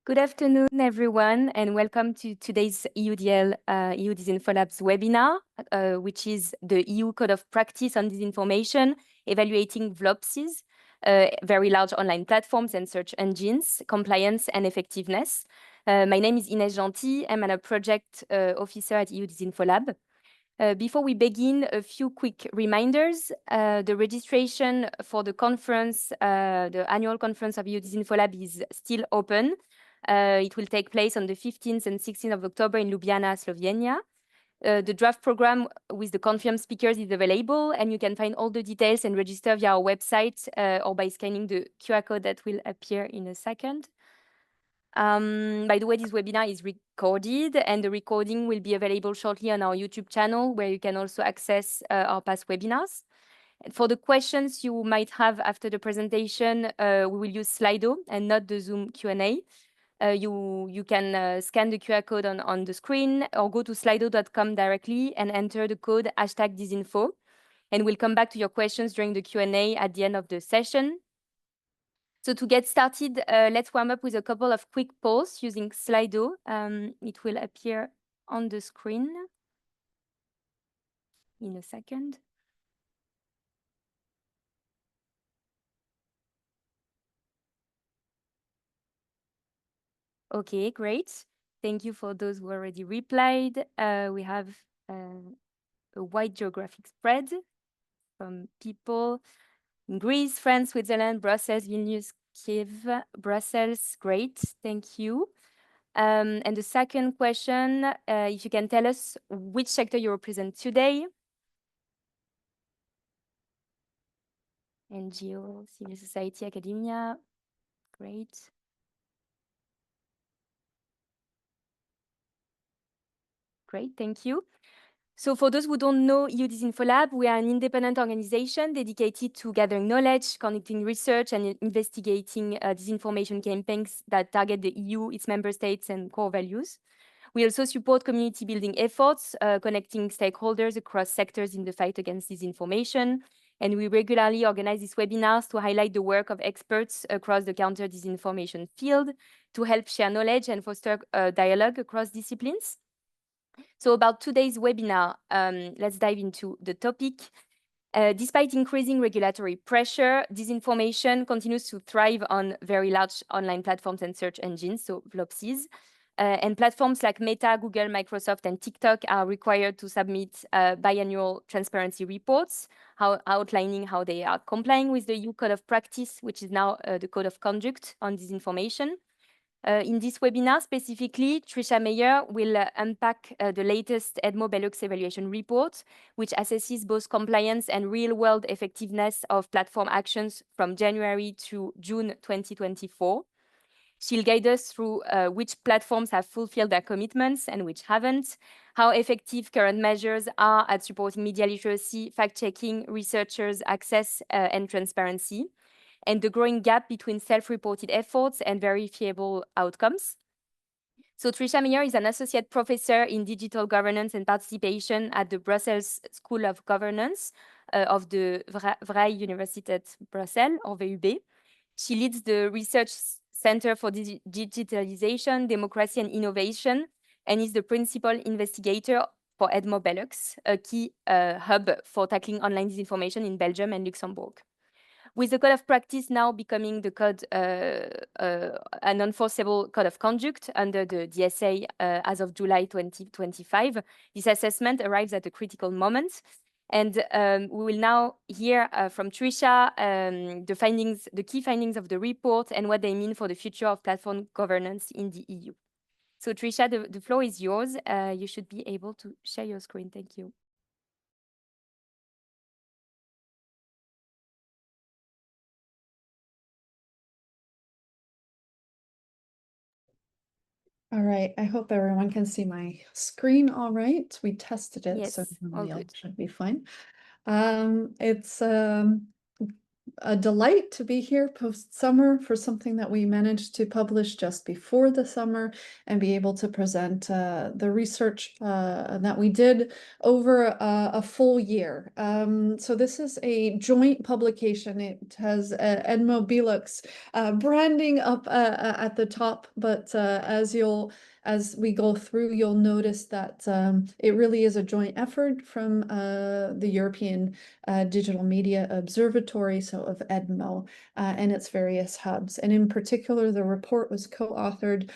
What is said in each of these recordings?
Good afternoon, everyone, and welcome to today's EU DisinfoLab's webinar, which is the EU Code of Practice on Disinformation, evaluating VLOPSEs, very large online platforms and search engines, compliance and effectiveness. My name is Inès Gentil. I'm a project officer at EU DisinfoLab. Before we begin, a few quick reminders. The registration for the conference, the annual conference of EU DisinfoLab is still open. It will take place on the 15th and 16th of October in Ljubljana, Slovenia. The draft program with the confirmed speakers is available, and you can find all the details and register via our website or by scanning the QR code that will appear in a second. By the way, this webinar is recorded, and the recording will be available shortly on our YouTube channel, where you can also access our past webinars. For the questions you might have after the presentation, we will use Slido and not the Zoom Q&A. You can scan the QR code on the screen or go to slido.com directly and enter the code #disinfo. And we'll come back to your questions during the Q&A at the end of the session. So to get started, let's warm up with a couple of quick polls using Slido. It will appear on the screen in a second. Okay, great. Thank you for those who already replied. We have a wide geographic spread from people in Greece, France, Switzerland, Brussels, Vilnius, Kiev, Brussels. Great, thank you. And the second question, if you can tell us which sector you represent today. NGO, civil society, academia. Great. Great, thank you. So for those who don't know EU DisinfoLab, we are an independent organization dedicated to gathering knowledge, conducting research, and investigating disinformation campaigns that target the EU, its member states, and core values. We also support community building efforts, connecting stakeholders across sectors in the fight against disinformation. And we regularly organize these webinars to highlight the work of experts across the counter-disinformation field, to help share knowledge and foster dialogue across disciplines. So about today's webinar, let's dive into the topic. Despite increasing regulatory pressure, disinformation continues to thrive on very large online platforms and search engines, so VLOPSEs. And platforms like Meta, Google, Microsoft, and TikTok are required to submit biannual transparency reports, outlining how they are complying with the EU Code of Practice, which is now the Code of Conduct on Disinformation. In this webinar specifically, Trisha Meyer will unpack the latest EDMO BELUX evaluation report, which assesses both compliance and real-world effectiveness of platform actions from January to June 2024. She'll guide us through which platforms have fulfilled their commitments and which haven't, how effective current measures are at supporting media literacy, fact-checking, researchers' access, and transparency, and the growing gap between self-reported efforts and verifiable outcomes. So Trisha Meyer is an associate professor in digital governance and participation at the Brussels School of Governance of the Vrije Universiteit Brussel, or VUB. She leads the Research Center for Digitalization, Democracy and Innovation, and is the principal investigator for EDMO BELUX, a key hub for tackling online disinformation in Belgium and Luxembourg. With the Code of Practice now becoming the code, an enforceable code of conduct under the DSA as of July 2025, this assessment arrives at a critical moment. And we will now hear from Trisha the key findings of the report and what they mean for the future of platform governance in the EU. So Trisha, the floor is yours. You should be able to share your screen. Thank you. All right, I hope everyone can see my screen all right. We tested it, Yes, so all good. should be fine. It's a delight to be here post-summer for something that we managed to publish just before the summer and be able to present the research that we did over a full year. So this is a joint publication. It has EDMO BELUX branding up at the top, but as we go through, you'll notice that it really is a joint effort from the European Digital Media Observatory, so of EDMO, and its various hubs. And in particular, the report was co-authored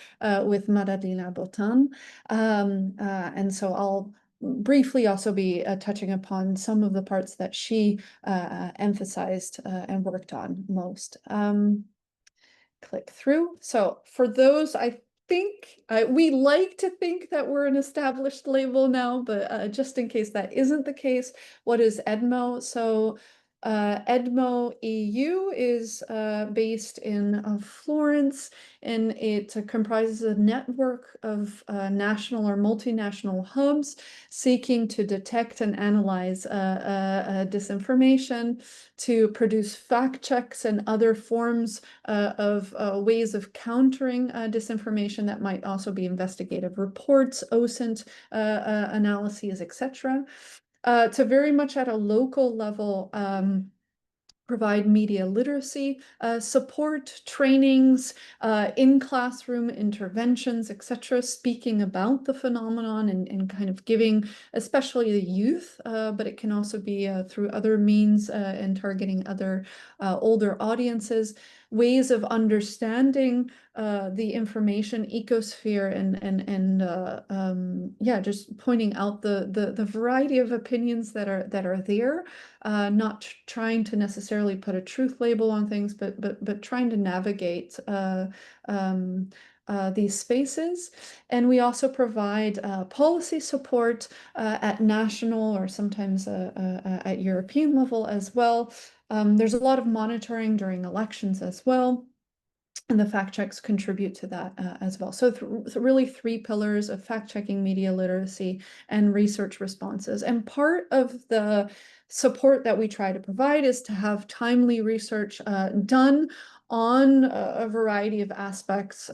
with Madalena Botan. And so I'll briefly also be touching upon some of the parts that she emphasized and worked on most. Click through. So for those, I think we like to think that we're an established label now, but just in case that isn't the case, what is EDMO? So EDMO EU is based in Florence, and it comprises a network of national or multinational hubs seeking to detect and analyze disinformation, to produce fact checks and other forms of ways of countering disinformation that might also be investigative reports, OSINT analyses, etc. To very much at a local level, provide media literacy support, trainings, in-classroom interventions, etc., speaking about the phenomenon and kind of giving, especially the youth, but it can also be through other means and targeting other older audiences, ways of understanding the information ecosphere and yeah, just pointing out the variety of opinions that are there, not trying to necessarily put a truth label on things, but trying to navigate these spaces. And we also provide policy support at national or sometimes at European level as well. There's a lot of monitoring during elections as well. And the fact checks contribute to that as well. So really 3 pillars of fact-checking, media literacy, and research responses. And part of the support that we try to provide is to have timely research done on a variety of aspects.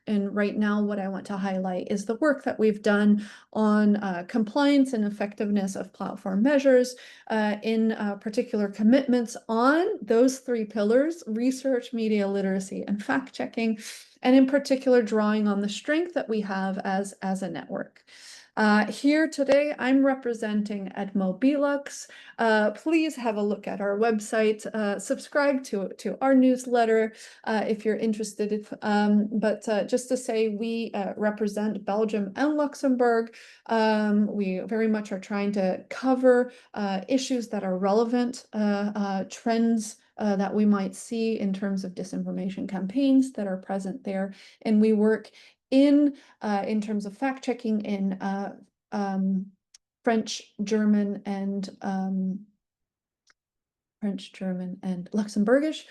And right now, what I want to highlight is the work that we've done on compliance and effectiveness of platform measures, in particular commitments on those 3 pillars: research, media literacy, and fact-checking, and in particular drawing on the strength that we have as a network. Here today, I'm representing EDMO BELUX. Please have a look at our website, subscribe to our newsletter if you're interested. But just to say, we represent Belgium and Luxembourg. We very much are trying to cover issues that are relevant, trends that we might see in terms of disinformation campaigns that are present there. And we work in terms of fact-checking in French, German, and Luxembourgish,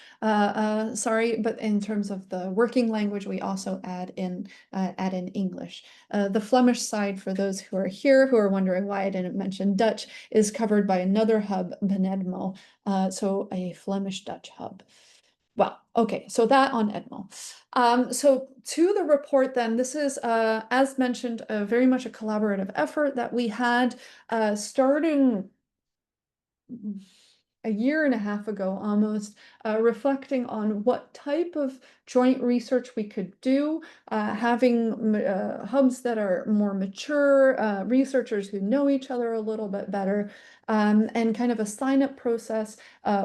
sorry, but in terms of the working language, we also add in English. The Flemish side, for those who are here who are wondering why I didn't mention Dutch, is covered by another hub, BENEDMO, so a Flemish-Dutch hub. Well, okay, so that on EDMO. So to the report then, this is, as mentioned, very much a collaborative effort that we had starting a year and a half ago almost, reflecting on what type of joint research we could do, having hubs that are more mature, researchers who know each other a little bit better, and kind of a sign-up process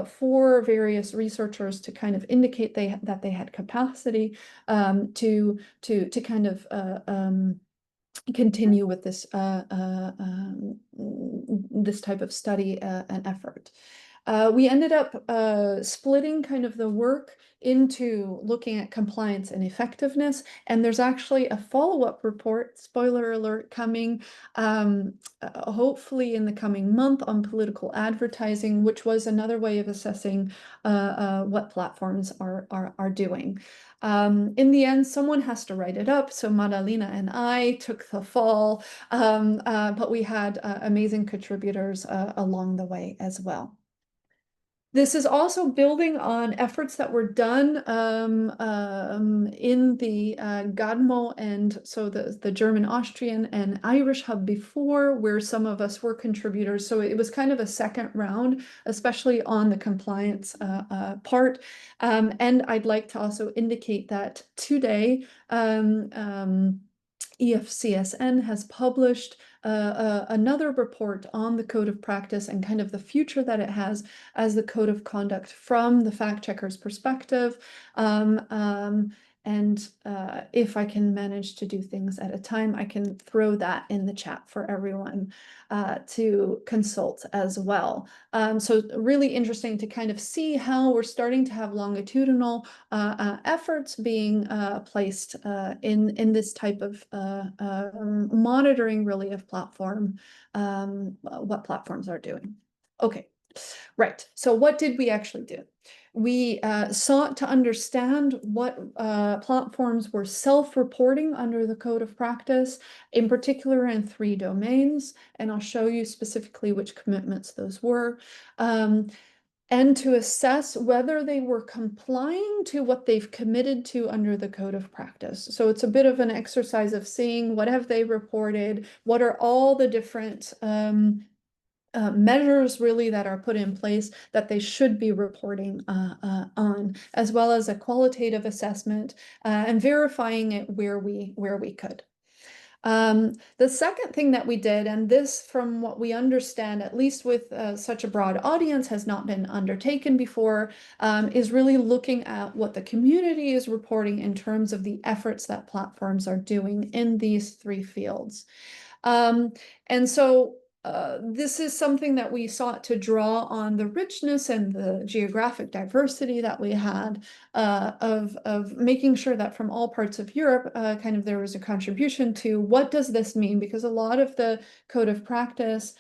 for various researchers to kind of indicate that they had capacity to kind of continue with this this type of study and effort. We ended up splitting kind of the work into looking at compliance and effectiveness, and there's actually a follow-up report, spoiler alert, coming hopefully in the coming month on political advertising, which was another way of assessing what platforms are doing. In the end, someone has to write it up, so Madalena and I took the fall, but we had amazing contributors along the way as well. This is also building on efforts that were done in the GADMO and so the German, Austrian, and Irish hub before, where some of us were contributors. So it was kind of a second round, especially on the compliance part. And I'd like to also indicate that today, EFCSN has published another report on the code of practice and kind of the future that it has as the code of conduct from the fact checker's perspective. And if I can manage to do things at a time, I can throw that in the chat for everyone to consult as well. So really interesting to kind of see how we're starting to have longitudinal efforts being placed in this type of monitoring really of platform, what platforms are doing. Okay. Right. So what did we actually do? We sought to understand what platforms were self-reporting under the code of practice, in particular in 3 domains, and I'll show you specifically which commitments those were. And to assess whether they were complying to what they've committed to under the code of practice. So it's a bit of an exercise of seeing what have they reported, what are all the different measures really that are put in place that they should be reporting on, as well as a qualitative assessment and verifying it where we could. The second thing that we did, and this from what we understand, at least with such a broad audience, has not been undertaken before, is really looking at what the community is reporting in terms of the efforts that platforms are doing in these 3 fields. And so this is something that we sought to draw on the richness and the geographic diversity that we had of making sure that from all parts of Europe, kind of there was a contribution to what does this mean? Because a lot of the code of practice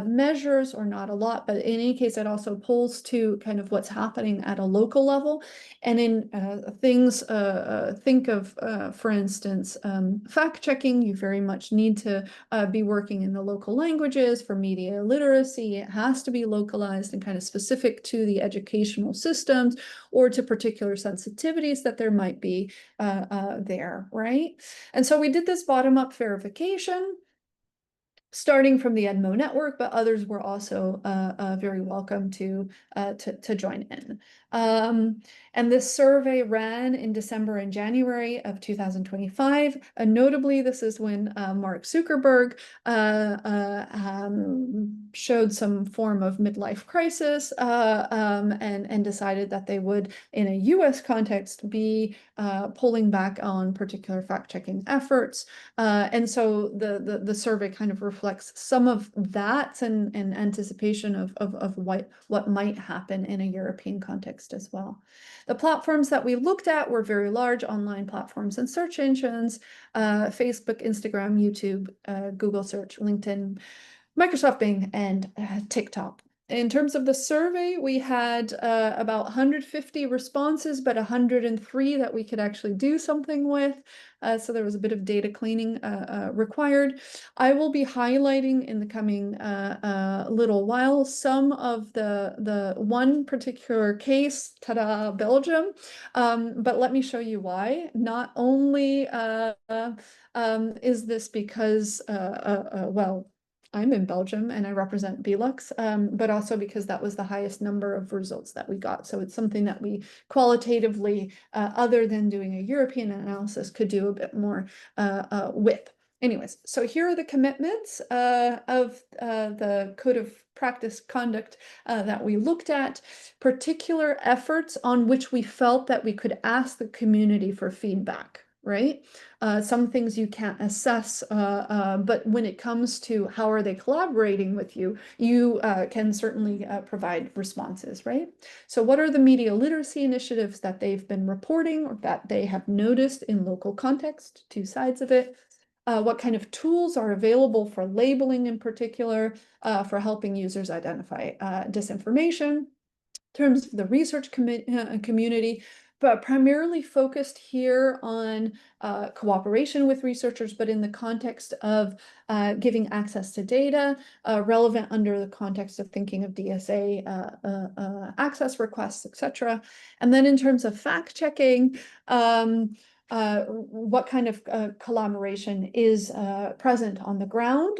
measures, or not a lot, but in any case, it also pulls to kind of what's happening at a local level. And in things, think of, for instance, fact checking, you very much need to be working in the local languages. For media literacy, it has to be localized and kind of specific to the educational systems or to particular sensitivities that there might be there, right? And so we did this bottom-up verification, starting from the EDMO network, but others were also very welcome to join in. And this survey ran in December and January of 2025. Notably, this is when Mark Zuckerberg showed some form of midlife crisis and decided that they would, in a US context, be pulling back on particular fact-checking efforts. And so the survey kind of reflects some of that and anticipation of what might happen in a European context as well. The platforms that we looked at were very large online platforms and search engines, Facebook, Instagram, YouTube, Google Search, LinkedIn, Microsoft Bing, and TikTok. In terms of the survey, we had about 150 responses, but 103 that we could actually do something with. So there was a bit of data cleaning required. I will be highlighting in the coming little while some of the one particular case, ta-da, Belgium. But let me show you why. Not only is this because, well, I'm in Belgium and I represent BELUX, but also because that was the highest number of results that we got. So it's something that we qualitatively, other than doing a European analysis, could do a bit more with. Anyways, so here are the commitments of the Code of Practice Conduct that we looked at, particular efforts on which we felt that we could ask the community for feedback, right? Some things you can't assess, but when it comes to how are they collaborating with you, you can certainly provide responses, right? So what are the media literacy initiatives that they've been reporting or that they have noticed in local context, 2 sides of it? What kind of tools are available for labeling in particular, for helping users identify disinformation? In terms of the research community, primarily focused here on cooperation with researchers, but in the context of giving access to data relevant under the context of thinking of DSA access requests, etc. And then in terms of fact-checking, what kind of collaboration is present on the ground?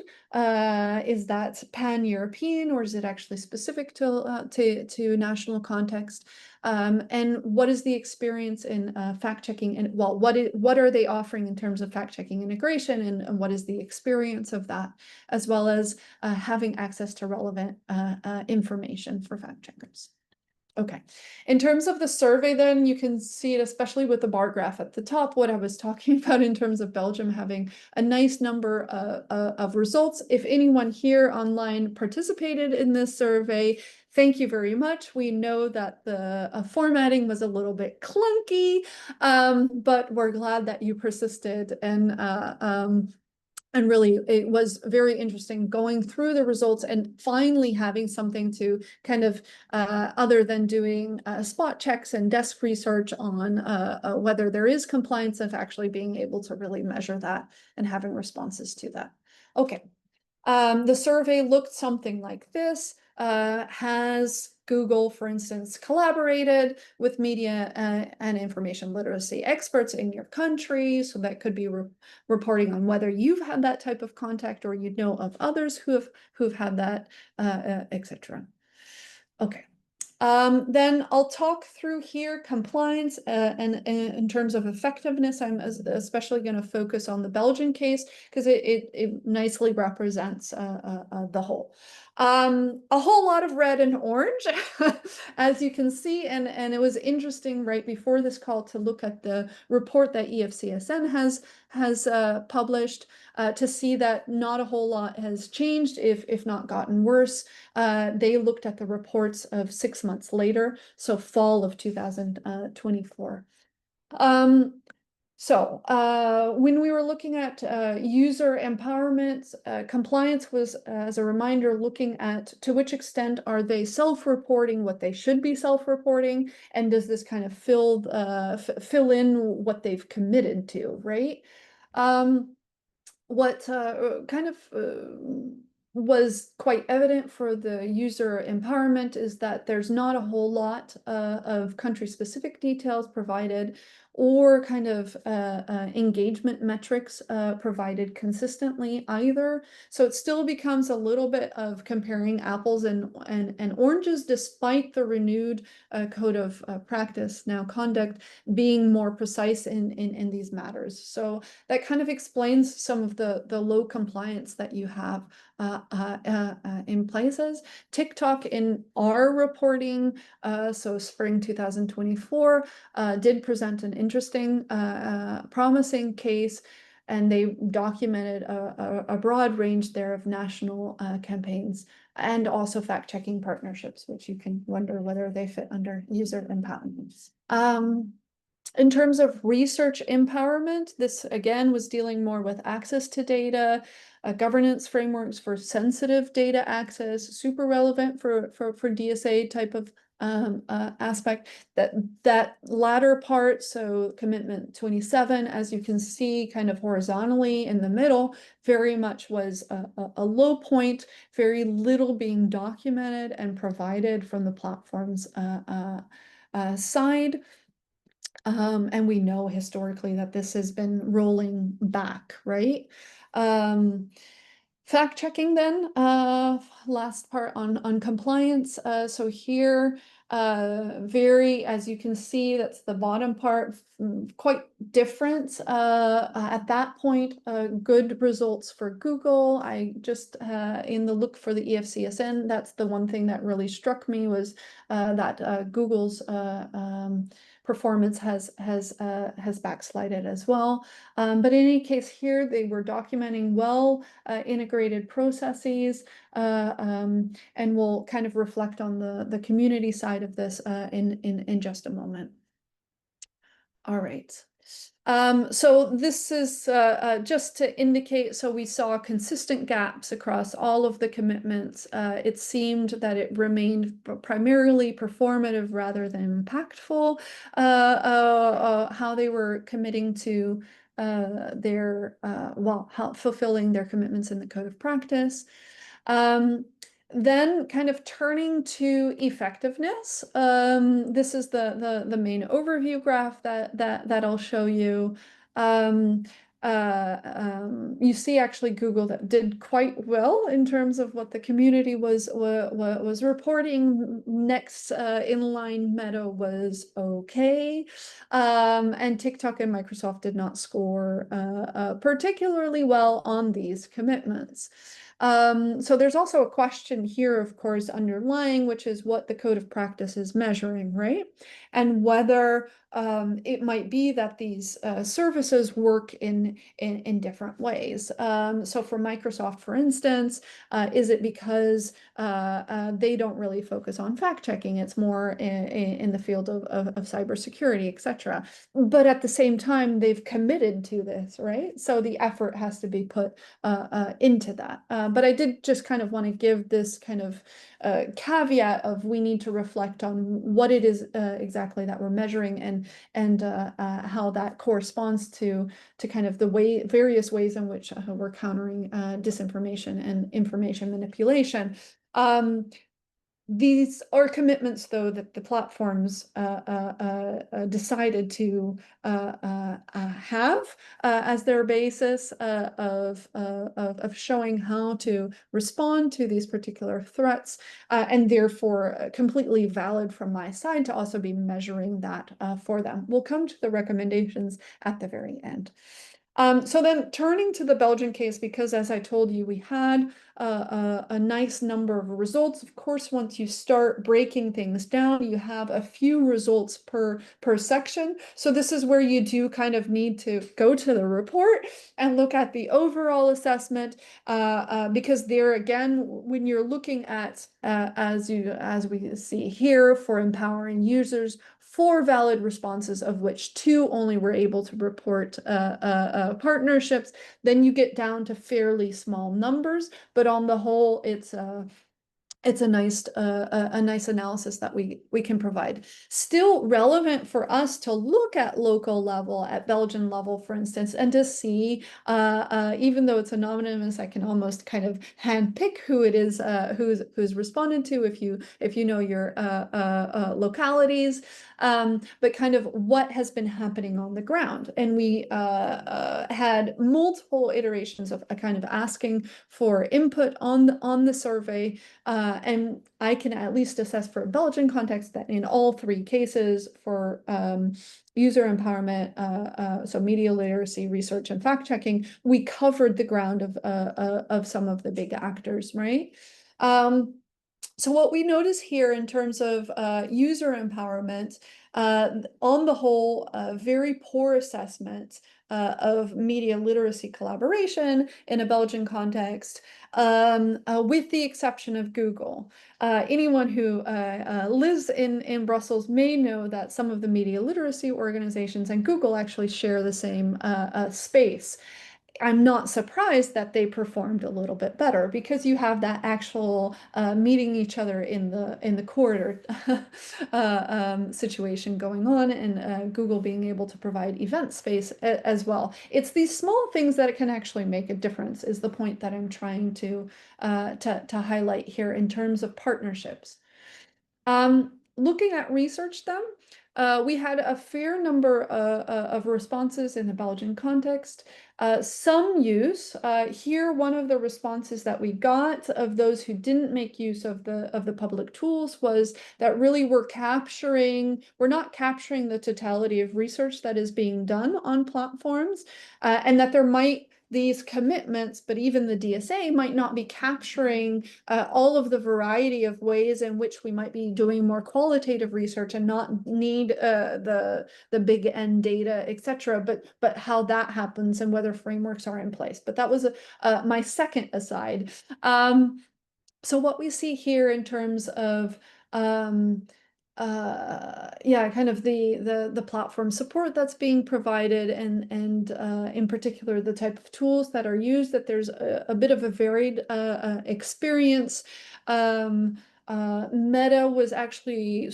Is that pan-European, or is it actually specific to national context? And what is the experience in fact-checking? And well, what are they offering in terms of fact-checking integration, and what is the experience of that, as well as having access to relevant information for fact-checkers? Okay, in terms of the survey, then you can see it, especially with the bar graph at the top, what I was talking about in terms of Belgium having a nice number of results. If anyone here online participated in this survey, thank you very much. We know that the formatting was a little bit clunky, but we're glad that you persisted, and really, it was very interesting going through the results and finally having something to kind of, other than doing spot checks and desk research on whether there is compliance, of actually being able to really measure that and having responses to that. Okay, the survey looked something like this. Has Google, for instance, collaborated with media and information literacy experts in your country? So that could be reporting on whether you've had that type of contact, or you know of others who've had that, etc. Okay. Then I'll talk through here compliance, and in terms of effectiveness, I'm especially going to focus on the Belgian case because it nicely represents the whole. A whole lot of red and orange, as you can see, and it was interesting right before this call to look at the report that EFCSN has published, to see that not a whole lot has changed, if not gotten worse. They looked at the reports of 6 months later, so fall of 2024. When we were looking at user empowerment, compliance was, as a reminder, looking at to which extent are they self-reporting what they should be self-reporting, and does this kind of fill in what they've committed to, right? What kind of was quite evident for the user empowerment is that there's not a whole lot of country-specific details provided, or kind of engagement metrics provided consistently either. So it still becomes a little bit of comparing apples and oranges, despite the renewed code of practice, now conduct, being more precise in these matters. So that kind of explains some of the low compliance that you have in places. TikTok in our reporting, so spring 2024, did present an interesting, promising case, and they documented a broad range there of national campaigns, and also fact-checking partnerships, which you can wonder whether they fit under user empowerment. In terms of research empowerment, this again was dealing more with access to data, governance frameworks for sensitive data access, super relevant for DSA type of aspect. That latter part, so commitment 27, as you can see kind of horizontally in the middle, very much was a low point, very little being documented and provided from the platform's side. And we know historically that this has been rolling back, right? Fact checking then, last part on compliance. So here, very, as you can see, that's the bottom part, quite different. At that point, good results for Google. I just, in the look for the EFCSN, that's the one thing that really struck me, was that Google's performance has backslided as well. But in any case here, they were documenting well integrated processes, and we'll kind of reflect on the community side of this in just a moment. All right. So this is just to indicate, so we saw consistent gaps across all of the commitments. It seemed that it remained primarily performative rather than impactful, how they were committing to fulfilling their commitments in the code of practice. Then kind of turning to effectiveness. This is the main overview graph that I'll show you. You see actually Google that did quite well in terms of what the community was reporting. Next in line Meta was okay. And TikTok and Microsoft did not score particularly well on these commitments. So there's also a question here, of course, underlying, which is what the code of practice is measuring, right? And whether it might be that these services work in different ways. So for Microsoft, for instance, is it because they don't really focus on fact checking? It's more in the field of cybersecurity, etc. But at the same time, they've committed to this, right? So the effort has to be put into that. But I did just kind of want to give this kind of caveat of we need to reflect on what it is exactly that we're measuring and how that corresponds to kind of the various ways in which we're countering disinformation and information manipulation. These are commitments, though, that the platforms decided to have as their basis of showing how to respond to these particular threats, and therefore completely valid from my side to also be measuring that for them. We'll come to the recommendations at the very end. So then turning to the Belgian case, because as I told you, we had a nice number of results. Of course, once you start breaking things down, you have a few results per section. So this is where you do kind of need to go to the report and look at the overall assessment, because there again, when you're looking at, as we see here, for empowering users, 4 valid responses, of which 2 only were able to report partnerships, then you get down to fairly small numbers. But on the whole, it's a nice analysis that we can provide. Still relevant for us to look at local level, at Belgian level, for instance, and to see, even though it's anonymous, I can almost kind of handpick who it is, who's responded to if you know your localities, but kind of what has been happening on the ground. And we had multiple iterations of kind of asking for input on the survey. And I can at least assess for a Belgian context that in all 3 cases for user empowerment, so media literacy, research, and fact checking, we covered the ground of some of the big actors, right? So what we notice here in terms of user empowerment, on the whole, very poor assessment of media literacy collaboration in a Belgian context, with the exception of Google. Anyone who lives in Brussels may know that some of the media literacy organizations and Google actually share the same space. I'm not surprised that they performed a little bit better because you have that actual meeting each other in the corridor situation going on, and Google being able to provide event space as well. It's these small things that it can actually make a difference, is the point that I'm trying to highlight here in terms of partnerships. Looking at research then, we had a fair number of responses in the Belgian context. Some use. Here, one of the responses that we got of those who didn't make use of the public tools was that really we're not capturing the totality of research that is being done on platforms, and that these commitments, but even the DSA might not be capturing all of the variety of ways in which we might be doing more qualitative research and not need the big end data, etc. But how that happens and whether frameworks are in place. But that was my second aside. So what we see here in terms of yeah, kind of the platform support that's being provided, and in particular the type of tools that are used, that there's a bit of a varied experience. Meta was actually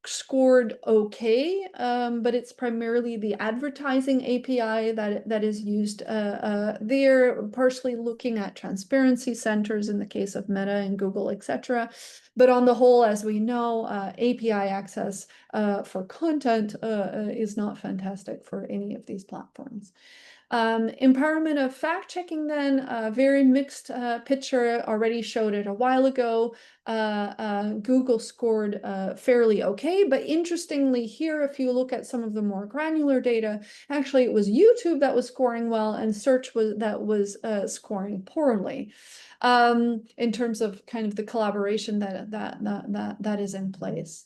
scored okay, but it's primarily the advertising API that is used there, partially looking at transparency centers in the case of Meta and Google, etc. But on the whole, as we know, API access for content is not fantastic for any of these platforms. Empowerment of fact-checking then, a very mixed picture, already showed it a while ago. Google scored fairly okay, but interestingly here, if you look at some of the more granular data, actually it was YouTube that was scoring well and search was scoring poorly. In terms of kind of the collaboration that is in place.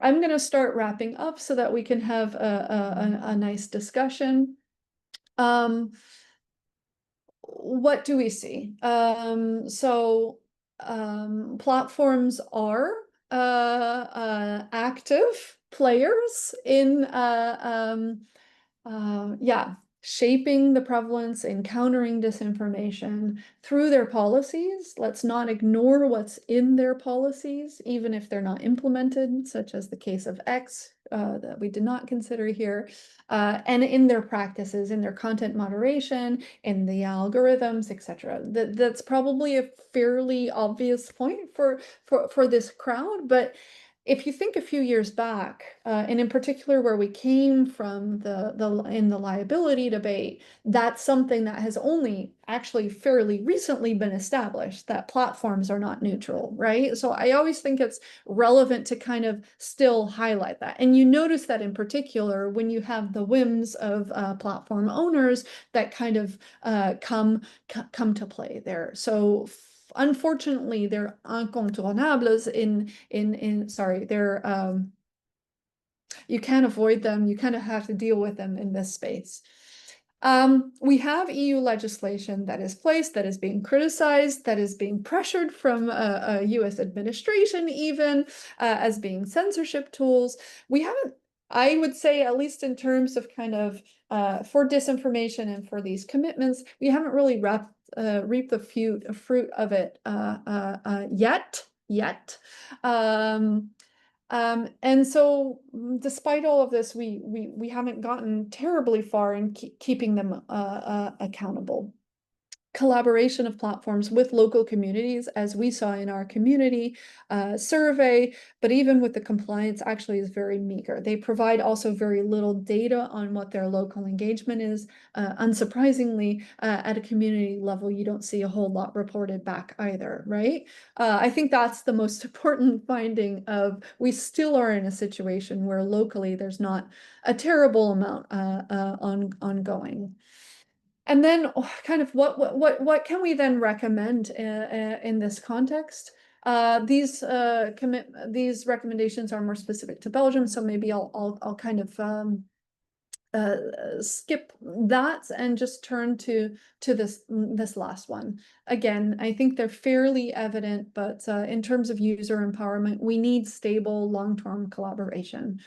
I'm going to start wrapping up so that we can have a nice discussion. What do we see? Platforms are active players in shaping the prevalence, encountering disinformation through their policies. Let's not ignore what's in their policies, even if they're not implemented, such as the case of X that we did not consider here, and in their practices, in their content moderation, in the algorithms, etc. That's probably a fairly obvious point for this crowd, but if you think a few years back, and in particular where we came from in the liability debate, that's something that has only actually fairly recently been established, that platforms are not neutral, right? So I always think it's relevant to kind of still highlight that. And you notice that in particular when you have the whims of platform owners that kind of come to play there. So unfortunately, they're incontournables they're you can't avoid them. You kind of have to deal with them in this space. We have EU legislation that is placed, that is being criticized, that is being pressured from a US administration even as being censorship tools. We haven't, I would say, at least in terms of kind of for disinformation and for these commitments, we haven't really reaped the fruit of it yet. And so despite all of this, we haven't gotten terribly far in keeping them accountable. Collaboration of platforms with local communities, as we saw in our community survey, but even with the compliance actually is very meager. They provide also very little data on what their local engagement is. Unsurprisingly, at a community level, you don't see a whole lot reported back either, right? I think that's the most important finding of we still are in a situation where locally there's not a terrible amount ongoing. And then kind of what can we then recommend in this context? These recommendations are more specific to Belgium, so maybe I'll kind of skip that and just turn to this last one. Again, I think they're fairly evident, but in terms of user empowerment, we need stable long-term collaboration.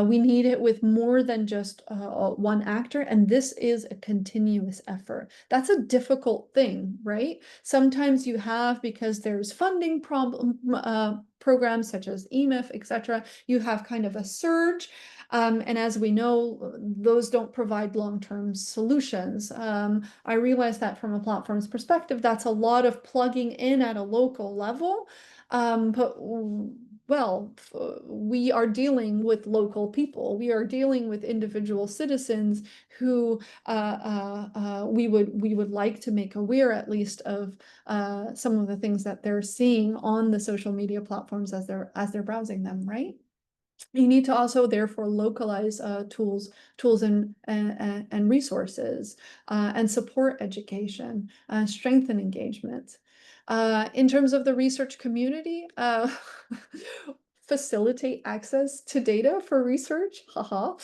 We need it with more than just one actor, and this is a continuous effort. That's a difficult thing, right? Sometimes you have, because there's funding programs such as EMIF, etc., you have kind of a surge. And as we know, those don't provide long-term solutions. I realize that from a platform's perspective, that's a lot of plugging in at a local level. But well, we are dealing with local people. We are dealing with individual citizens who we would like to make aware, at least, of some of the things that they're seeing on the social media platforms as they're browsing them, right? You need to also therefore localize tools and resources and support education, strengthen engagement. In terms of the research community, facilitate access to data for research, haha.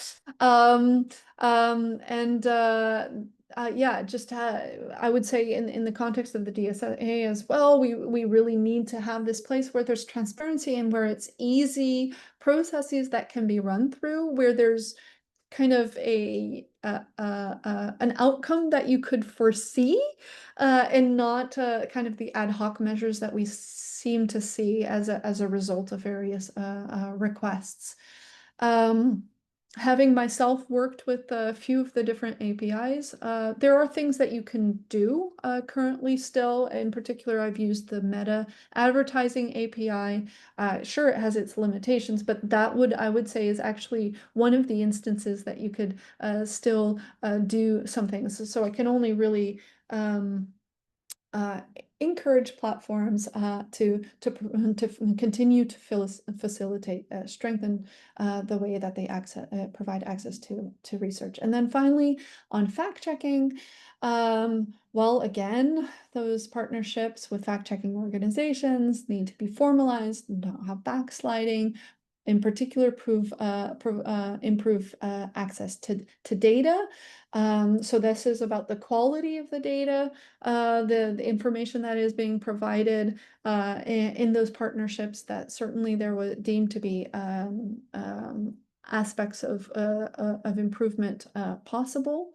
And Yeah, just I would say in the context of the DSA as well, we really need to have this place where there's transparency and where it's easy processes that can be run through, where there's kind of an outcome that you could foresee, and not kind of the ad hoc measures that we seem to see as a result of various requests. Having myself worked with a few of the different APIs, there are things that you can do currently still. In particular, I've used the Meta advertising API. Sure, it has its limitations, but that I would say is actually one of the instances that you could still do some things. So I can only really encourage platforms to continue to facilitate, strengthen the way that they provide access to research. And then finally, on fact checking, well, again, those partnerships with fact checking organizations need to be formalized and don't have backsliding. In particular, improve access to data. So this is about the quality of the data, the information that is being provided in those partnerships, that certainly there was deemed to be aspects of improvement possible.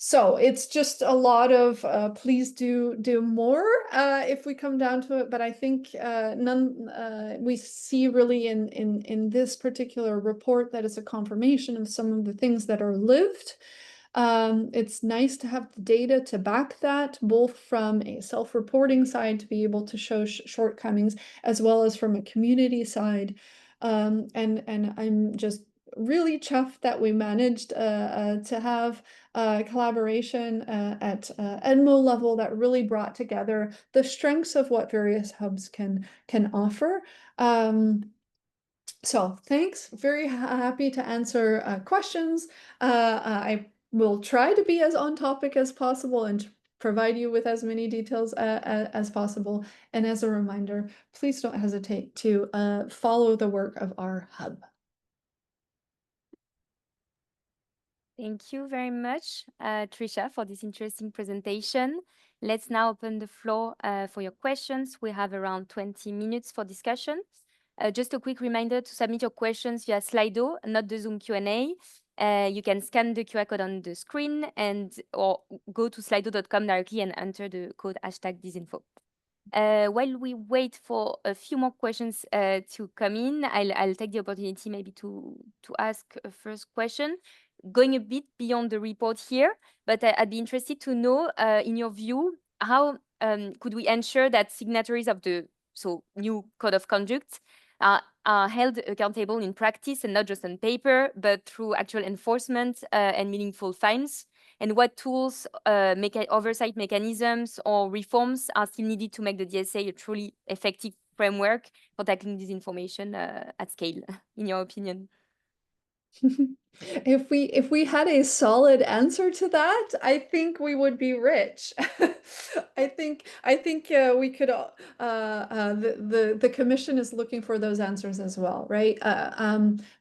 So it's just a lot of please do more if we come down to it. But I think we see really in this particular report that it's a confirmation of some of the things that are lived. It's nice to have the data to back that, both from a self-reporting side to be able to show shortcomings, as well as from a community side. And I'm just really chuffed that we managed to have collaboration at EDMO level that really brought together the strengths of what various hubs can offer. So thanks, very happy to answer questions. I will try to be as on topic as possible and provide you with as many details as possible. And as a reminder, please don't hesitate to follow the work of our hub. Thank you very much, Trisha, for this interesting presentation. Let's now open the floor for your questions. We have around 20 minutes for discussion. Just a quick reminder to submit your questions via Slido, not the Zoom Q&A. You can scan the QR code on the screen or go to slido.com directly and enter the code #disinfo. While we wait for a few more questions to come in, I'll take the opportunity maybe to ask a first question, going a bit beyond the report here, but I'd be interested to know, in your view, how could we ensure that signatories of the new code of conduct are held accountable in practice and not just on paper, but through actual enforcement and meaningful fines? And what tools, oversight mechanisms, or reforms are still needed to make the DSA a truly effective framework for tackling disinformation at scale, in your opinion? If we had a solid answer to that, I think we would be rich. I think we could. The commission is looking for those answers as well, right?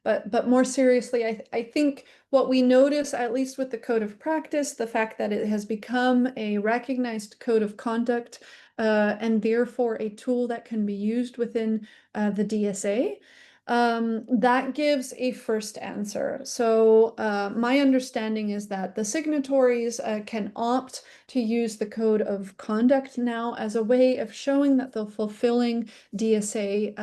But more seriously, I think what we notice, at least with the code of practice, the fact that it has become a recognized code of conduct, and therefore a tool that can be used within the DSA. That gives a first answer. So my understanding is that the signatories can opt to use the code of conduct now as a way of showing that they're fulfilling DSA,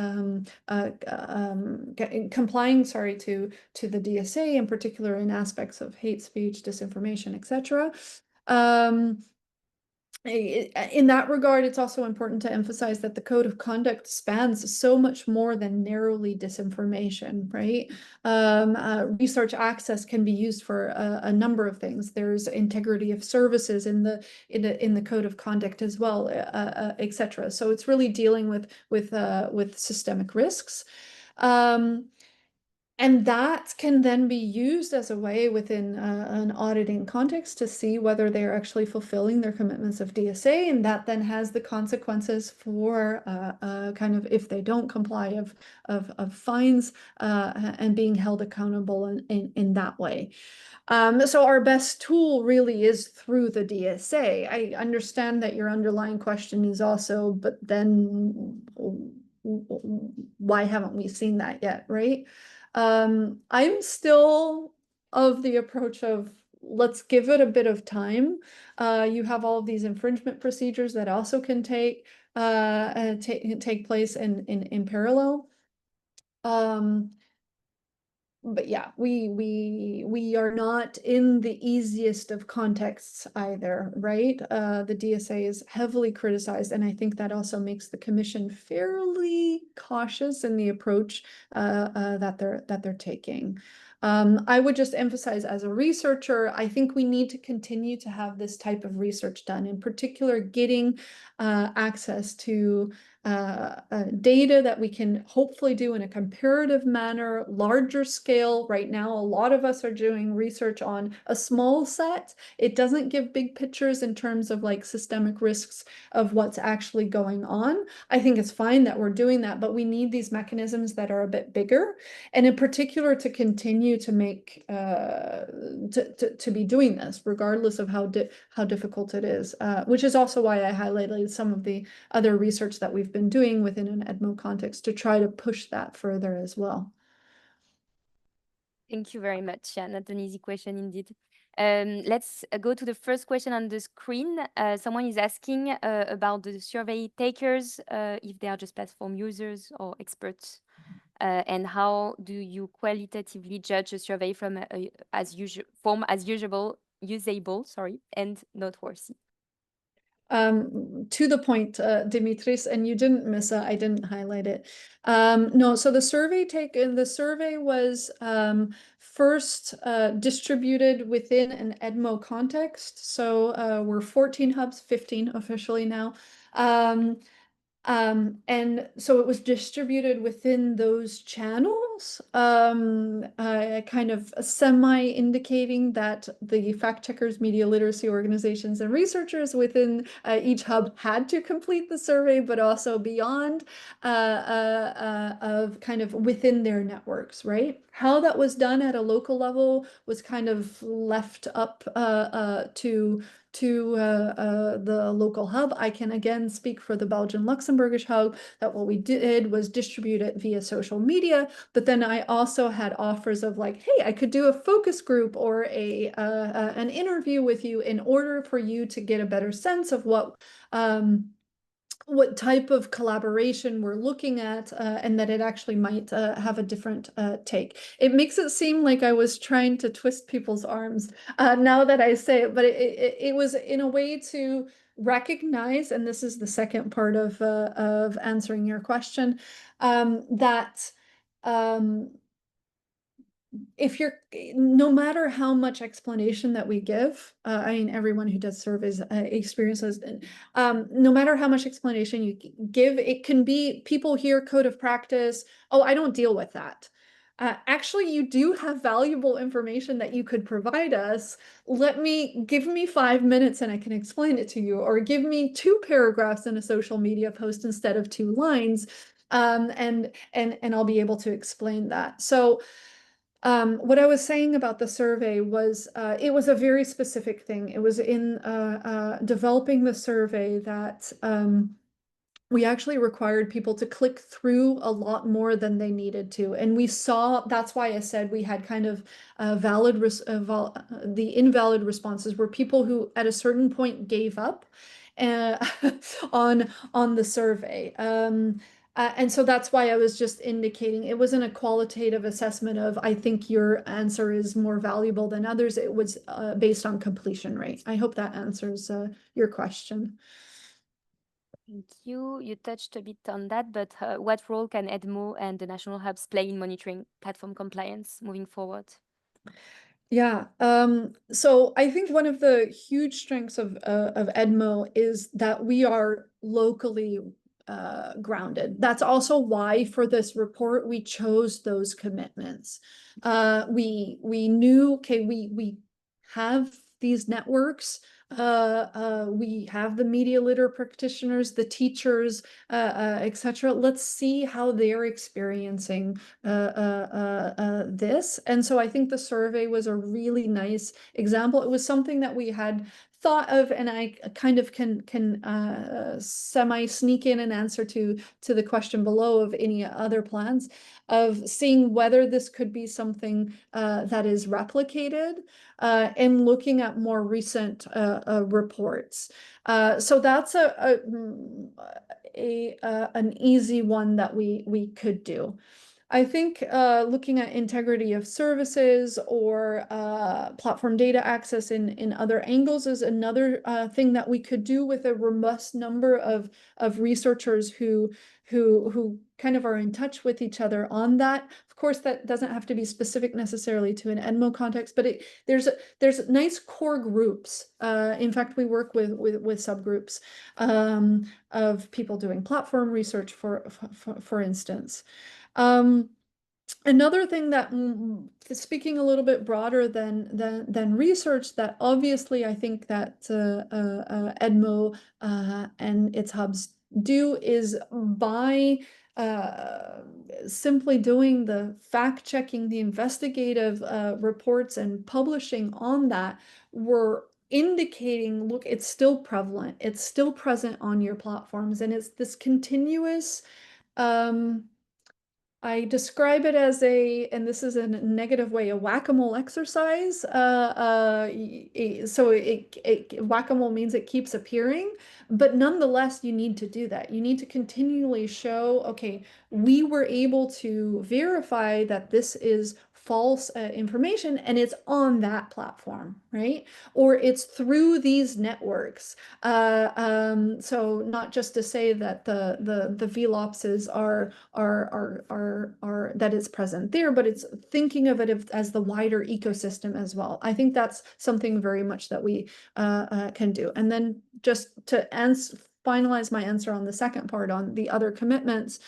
complying, to the DSA, in particular in aspects of hate speech, disinformation, etc. In that regard, it's also important to emphasize that the code of conduct spans so much more than narrowly disinformation, right? Research access can be used for a number of things. There's integrity of services in the code of conduct as well, etc. So it's really dealing with systemic risks. And that can then be used as a way within an auditing context to see whether they are actually fulfilling their commitments of DSA, and that then has the consequences for kind of if they don't comply of fines and being held accountable in that way. So our best tool really is through the DSA. I understand that your underlying question is also, but then why haven't we seen that yet, right? I'm still of the approach of let's give it a bit of time. You have all of these infringement procedures that also can take place in parallel. But yeah, we are not in the easiest of contexts either, right? The DSA is heavily criticized, and I think that also makes the Commission fairly cautious in the approach that they're taking. I would just emphasize as a researcher, I think we need to continue to have this type of research done, in particular getting access to data that we can hopefully do in a comparative manner, larger scale. Right now, a lot of us are doing research on a small set. It doesn't give big pictures in terms of like systemic risks of what's actually going on. I think it's fine that we're doing that, but we need these mechanisms that are a bit bigger, and in particular to continue to make to be doing this regardless of how difficult it is, which is also why I highlighted some of the other research that we've been doing within an EDMO context to try to push that further as well. Thank you very much. Yeah, not an easy question indeed. Let's go to the first question on the screen. Someone is asking about the survey takers, if they are just platform users or experts, and how do you qualitatively judge a survey from as usual, usable, sorry, and noteworthy? To the point, Dimitris, and you didn't miss it, I didn't highlight it. No, so the survey was first distributed within an EDMO context. So we're 14 hubs, 15 officially now. And so it was distributed within those channels, kind of semi-indicating that the fact checkers, media literacy organizations, and researchers within each hub had to complete the survey, but also beyond of kind of within their networks, right? How that was done at a local level was kind of left up to the local hub. I can again speak for the Belgian Luxembourgish hub that what we did was distribute it via social media, but then I also had offers of like, hey, I could do a focus group or an interview with you in order for you to get a better sense of what type of collaboration we're looking at, and that it actually might have a different take. It makes it seem like I was trying to twist people's arms now that I say it, but it was in a way to recognize, and this is the second part of answering your question, that if you're, no matter how much explanation that we give, I mean, everyone who does surveys experiences, no matter how much explanation you give, it can be people hear code of practice. Oh, I don't deal with that. Actually, you do have valuable information that you could provide us. Give me 5 minutes and I can explain it to you, or give me 2 paragraphs in a social media post instead of 2 lines, and I'll be able to explain that. So what I was saying about the survey was it was a very specific thing. It was in developing the survey that we actually required people to click through a lot more than they needed to. And we saw, that's why I said we had kind of the invalid responses were people who at a certain point gave up uh, on the survey. And so that's why I was just indicating it wasn't a qualitative assessment of, I think your answer is more valuable than others. It was based on completion rate. I hope that answers your question. Thank you. You touched a bit on that, but what role can EDMO and the national hubs play in monitoring platform compliance moving forward? Yeah, so I think one of the huge strengths of EDMO is that we are locally grounded. That's also why for this report we chose those commitments. We knew, okay, we have these networks. We have the media literate practitioners, the teachers, etc. Let's see how they're experiencing this. And so I think the survey was a really nice example. It was something that we had thought of, and I kind of can semi sneak in an answer to the question below of any other plans, of seeing whether this could be something that is replicated, and looking at more recent reports. So that's an easy one that we could do. I think looking at integrity of services or platform data access in other angles is another thing that we could do with a robust number of researchers who kind of are in touch with each other on that. Of course, that doesn't have to be specific necessarily to an EDMO context, but there's nice core groups. In fact, we work with subgroups of people doing platform research, for instance. Another thing that, speaking a little bit broader than research, that obviously I think that EDMO and its hubs do is by simply doing the fact-checking, the investigative reports and publishing on that, we're indicating, look, it's still prevalent, it's still present on your platforms, and it's this continuous I describe it as and this is in a negative way, a whack-a-mole exercise. So whack-a-mole means it keeps appearing, but nonetheless, you need to do that. You need to continually show, okay, we were able to verify that this is false information, and it's on that platform, right? Or it's through these networks. So not just to say that the VLOPSes are that it's present there, but it's thinking of it as the wider ecosystem as well. I think that's something very much that we can do. And then just to finalize my answer on the second part on the other commitments.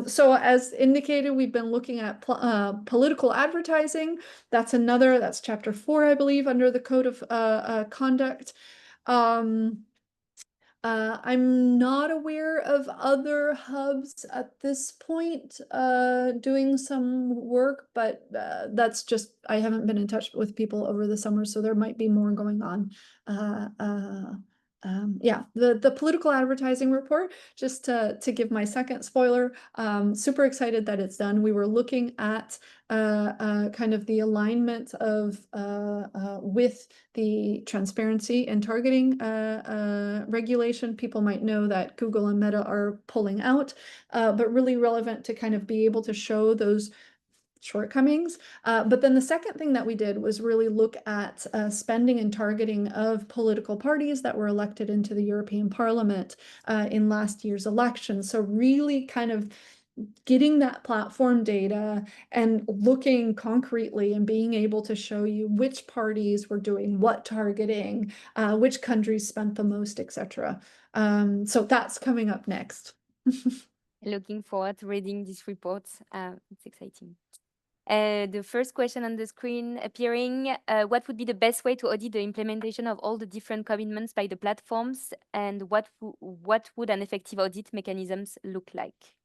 So as indicated, we've been looking at political advertising. That's chapter 4, I believe, under the Code of Conduct. I'm not aware of other hubs at this point doing some work, but that's just, I haven't been in touch with people over the summer, so there might be more going on. Yeah, the political advertising report, just to give my second spoiler, super excited that it's done. We were looking at kind of the alignment of with the transparency and targeting regulation. People might know that Google and Meta are pulling out, but really relevant to kind of be able to show those shortcomings. But then the second thing that we did was really look at spending and targeting of political parties that were elected into the European Parliament in last year's election. So really kind of getting that platform data and looking concretely and being able to show you which parties were doing what targeting, which countries spent the most, etc. So that's coming up next. Looking forward to reading this report. It's exciting. The first question on the screen appearing, what would be the best way to audit the implementation of all the different commitments by the platforms, and what would an effective audit mechanisms look like?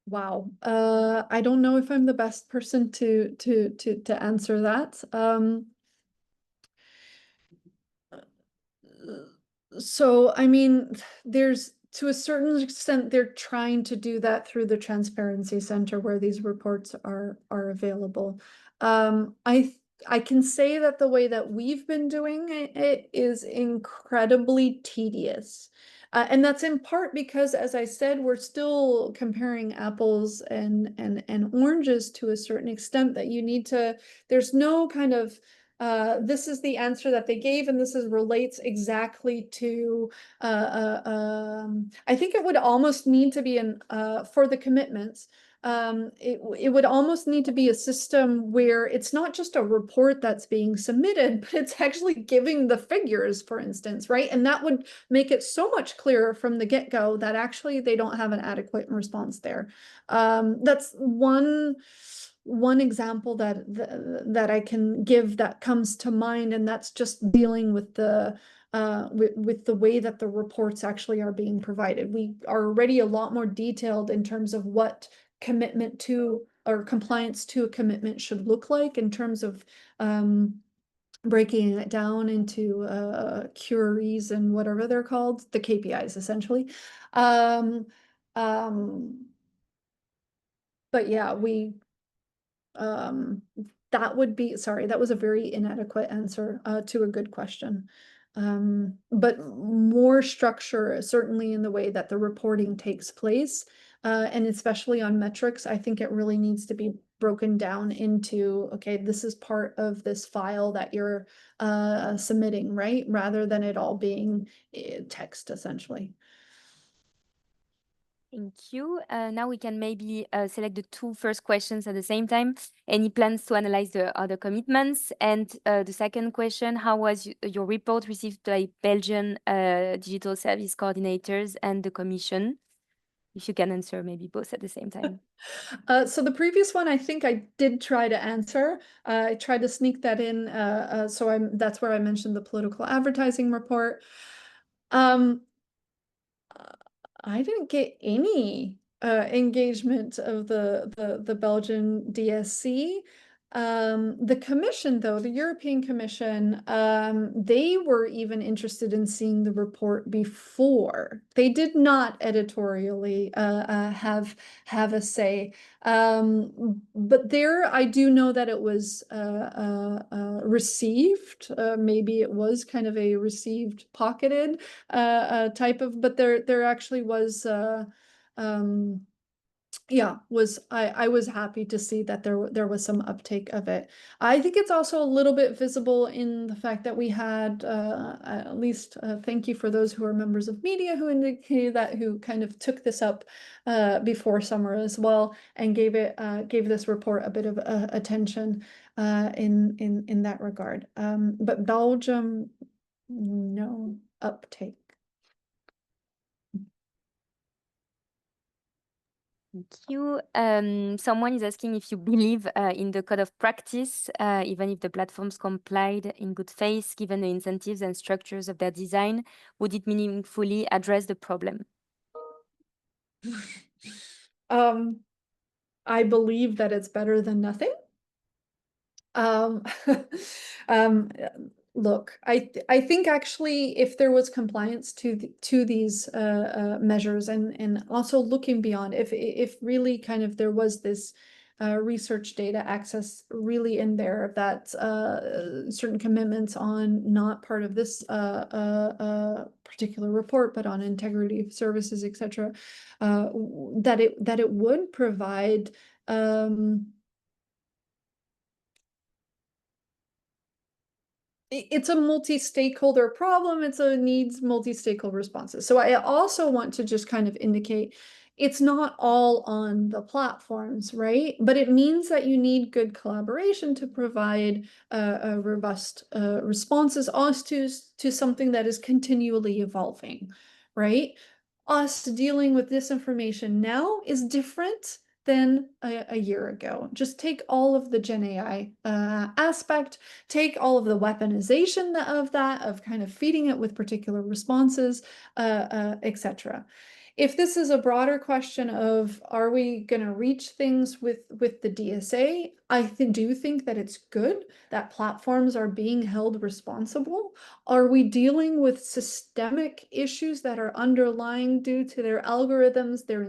Wow. I don't know if I'm the best person to answer that. So, I mean, to a certain extent, they're trying to do that through the Transparency Center where these reports are available. I can say that the way that we've been doing it is incredibly tedious. And that's in part because, as I said, we're still comparing apples and oranges to a certain extent, that you need to, there's no kind of this is the answer that they gave, and relates exactly to. I think it would almost need to be for the commitments. it would almost need to be a system where it's not just a report that's being submitted, but it's actually giving the figures, for instance, right? And that would make it so much clearer from the get-go that actually they don't have an adequate response there. That's one example that I can give that comes to mind, and that's just dealing with the way that the reports actually are being provided. We are already a lot more detailed in terms of what commitment to or compliance to a commitment should look like in terms of breaking it down into curies and whatever they're called, the KPIs essentially. But yeah, that would be, sorry, that was a very inadequate answer to a good question. But more structure, certainly in the way that the reporting takes place, and especially on metrics, I think it really needs to be broken down into, okay, this is part of this file that you're submitting, right? Rather than it all being text, essentially. Thank you. Now we can maybe select the two first questions at the same time. Any plans to analyze the other commitments? And the second question, how was your report received by Belgian digital service coordinators and the Commission? If you can answer maybe both at the same time. So the previous one, I think I did try to answer. I tried to sneak that in. So that's where I mentioned the political advertising report. I didn't get any engagement of the Belgian DSC. The Commission, though, the European Commission, they were even interested in seeing the report before. They did not editorially have a say. But there, I do know that it was received. Maybe it was kind of a received, pocketed type of, but there actually was yeah, I was happy to see that there was some uptake of it. I think it's also a little bit visible in the fact that we had at least thank you for those who are members of media who indicated that, who kind of took this up before summer as well, and gave this report a bit of attention in that regard. But Belgium, no uptake. Thank you. Someone is asking if you believe in the code of practice, even if the platforms complied in good faith, given the incentives and structures of their design, would it meaningfully address the problem? I believe that it's better than nothing. Look, I think actually if there was compliance to these measures, and also looking beyond, if really kind of there was this research data access really in there, that certain commitments on not part of this particular report, but on integrity of services, etc., that it would provide it's a multi-stakeholder problem. It needs multi-stakeholder responses. So I also want to just kind of indicate it's not all on the platforms, right? But it means that you need good collaboration to provide robust responses also to something that is continually evolving, right? Us dealing with disinformation now is different than a year ago. Just take all of the Gen AI aspect, take all of the weaponization of that, of kind of feeding it with particular responses, etc. If this is a broader question of, are we going to reach things with the DSA, I do think that it's good that platforms are being held responsible. Are we dealing with systemic issues that are underlying due to their algorithms, their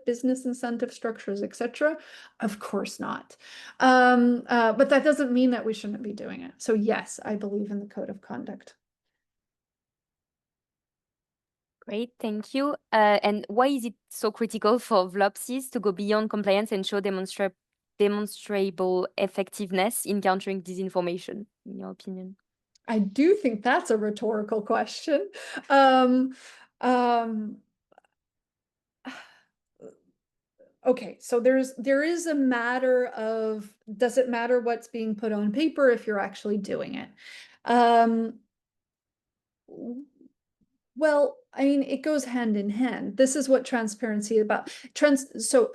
business incentive structures, etc.? Of course not. But that doesn't mean that we shouldn't be doing it. So yes, I believe in the code of conduct. Great, thank you. And why is it so critical for VLOPSEs to go beyond compliance and show demonstrable effectiveness in countering disinformation, in your opinion? I do think that's a rhetorical question. okay, so there is a matter of, does it matter what's being put on paper if you're actually doing it? Well, I mean, it goes hand in hand. This is what transparency is about. So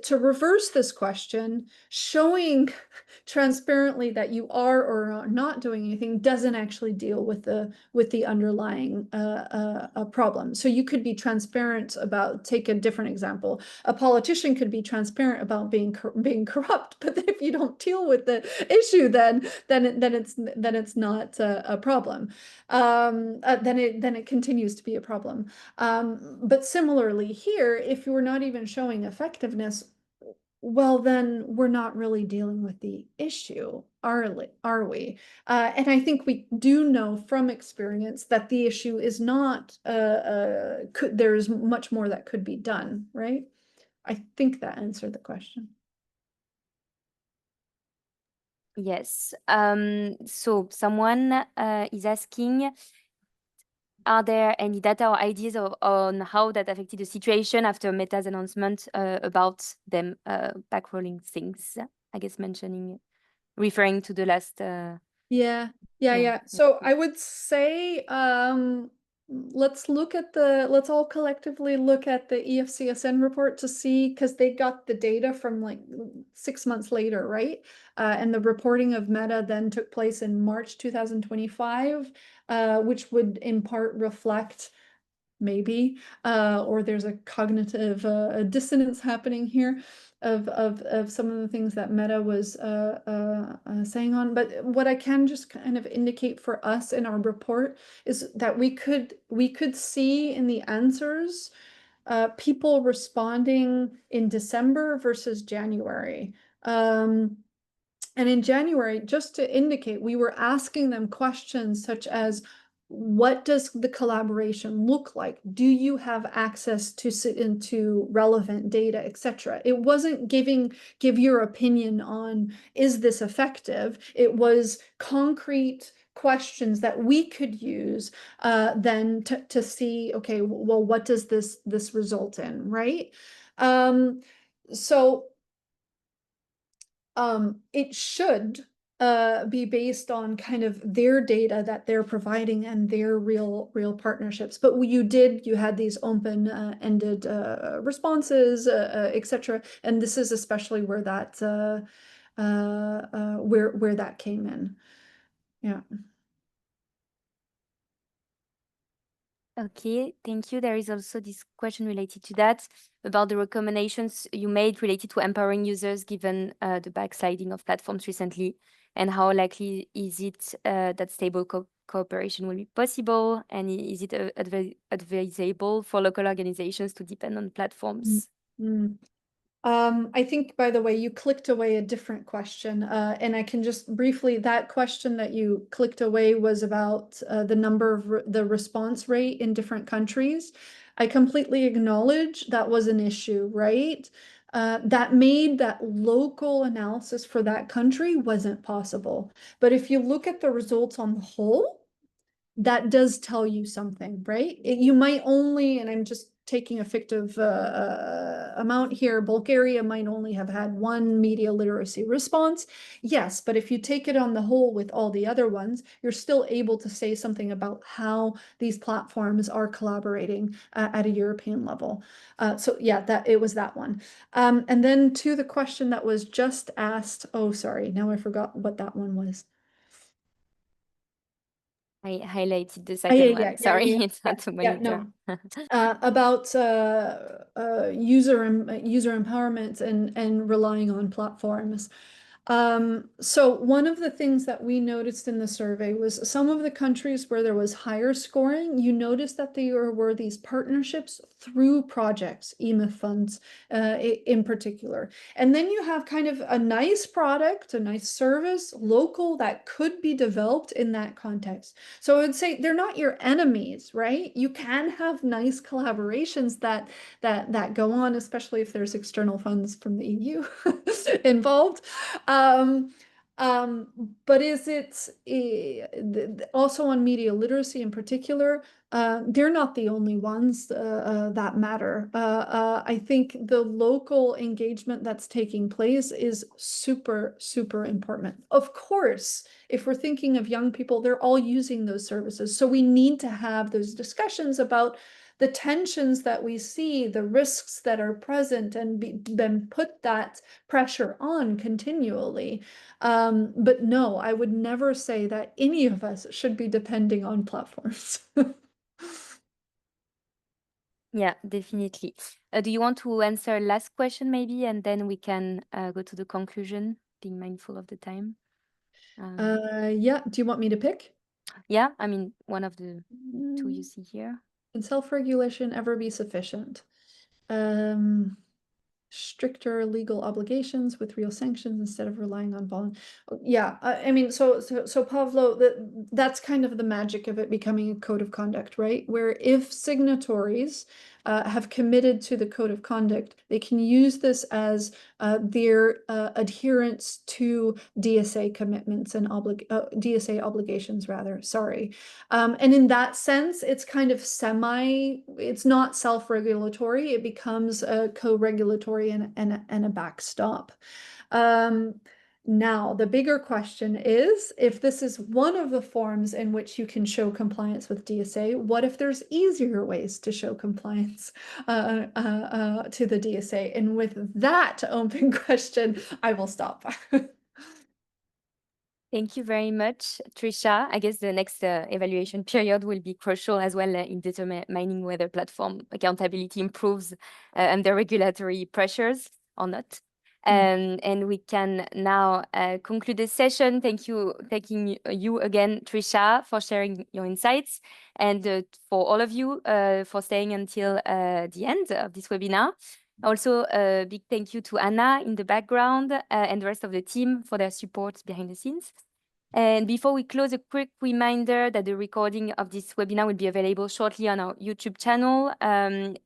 to reverse this question, showing transparently that you are or are not doing anything doesn't actually deal with the underlying problem. So you could be transparent about, take a different example. A politician could be transparent about being corrupt, but if you don't deal with the issue, then it's not a problem. Then it continues to be a problem. But similarly here, if you're not even showing effectiveness, well, then we're not really dealing with the issue, are we? And I think we do know from experience that the issue is not, there's much more that could be done, right? I think that answered the question. Yes. So someone is asking, are there any data or ideas on how that affected the situation after Meta's announcement about them backrolling things? I guess referring to the last. Yeah. So I would say let's all collectively look at the EFCSN report to see, because they got the data from like 6 months later, right? And the reporting of Meta then took place in March 2025, which would in part reflect maybe, or there's a cognitive dissonance happening here of some of the things that Meta was saying on. But what I can just kind of indicate for us in our report is that we could see in the answers people responding in December versus January. And in January, just to indicate, we were asking them questions such as, what does the collaboration look like? Do you have access to sit into relevant data, etc.? It wasn't give your opinion on, is this effective? It was concrete questions that we could use then to see, okay, well, what does this result in, right? So it should be based on kind of their data that they're providing and their real partnerships. But you had these open-ended responses, etc. And this is especially where that where that came in. Yeah. Okay, thank you. There is also this question related to that about the recommendations you made related to empowering users given the backsliding of platforms recently, and how likely is it that stable cooperation will be possible, and is it advisable for local organizations to depend on platforms? Mm. I think, by the way, you clicked away a different question, and I can just briefly, that question that you clicked away was about the number of the response rate in different countries. I completely acknowledge that was an issue, right? That made that local analysis for that country wasn't possible. But if you look at the results on the whole, that does tell you something, right? You might only, and I'm just taking a fictive amount here, Bulgaria might only have had one media literacy response. Yes, but if you take it on the whole with all the other ones, you're still able to say something about how these platforms are collaborating at a European level. So yeah, it was that one. And then to the question that was just asked, oh, sorry, now I forgot what that one was. I highlighted the second one. Sorry, it's not too many. No. About user empowerment and relying on platforms. So one of the things that we noticed in the survey was some of the countries where there was higher scoring, you noticed that there were these partnerships through projects, EMIF funds in particular. And then you have kind of a nice product, a nice service, local, that could be developed in that context. So I would say they're not your enemies, right? You can have nice collaborations that go on, especially if there's external funds from the EU involved. But is it also on media literacy in particular? They're not the only ones that matter. I think the local engagement that's taking place is super, super important. Of course, if we're thinking of young people, they're all using those services. So we need to have those discussions about the tensions that we see, the risks that are present, and then put that pressure on continually. But no, I would never say that any of us should be depending on platforms. Yeah, definitely. Do you want to answer last question maybe, and then we can go to the conclusion, being mindful of the time? Yeah, do you want me to pick? Yeah, I mean, one of the two you Mm, see here. Can self-regulation ever be sufficient? Stricter legal obligations with real sanctions instead of relying on voluntary. Yeah, I mean, so Pavlo, that's kind of the magic of it becoming a code of conduct, right? Where if signatories have committed to the code of conduct, they can use this as their adherence to DSA commitments and DSA obligations, rather. Sorry. And in that sense, it's kind of it's not self-regulatory. It becomes a co-regulatory and a backstop. Now, the bigger question is, if this is one of the forms in which you can show compliance with DSA, what if there's easier ways to show compliance to the DSA? And with that open question, I will stop. Thank you very much, Trisha. I guess the next evaluation period will be crucial as well in determining whether platform accountability improves under regulatory pressures or not. And we can now conclude this session. Thanking you again, Trisha, for sharing your insights, and for all of you for staying until the end of this webinar. Also, a big thank you to Anna in the background and the rest of the team for their support behind the scenes. And before we close, a quick reminder that the recording of this webinar will be available shortly on our YouTube channel. And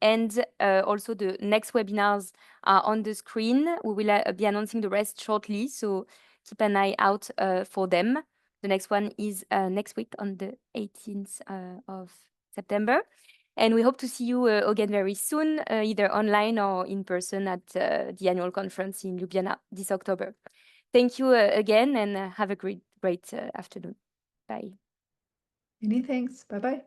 also the next webinars are on the screen. We will be announcing the rest shortly, so keep an eye out for them. The next one is next week on the 18th of September. And we hope to see you again very soon, either online or in person at the annual conference in Ljubljana this October. Thank you again, and have a great afternoon. Bye. Many thanks. Bye-bye.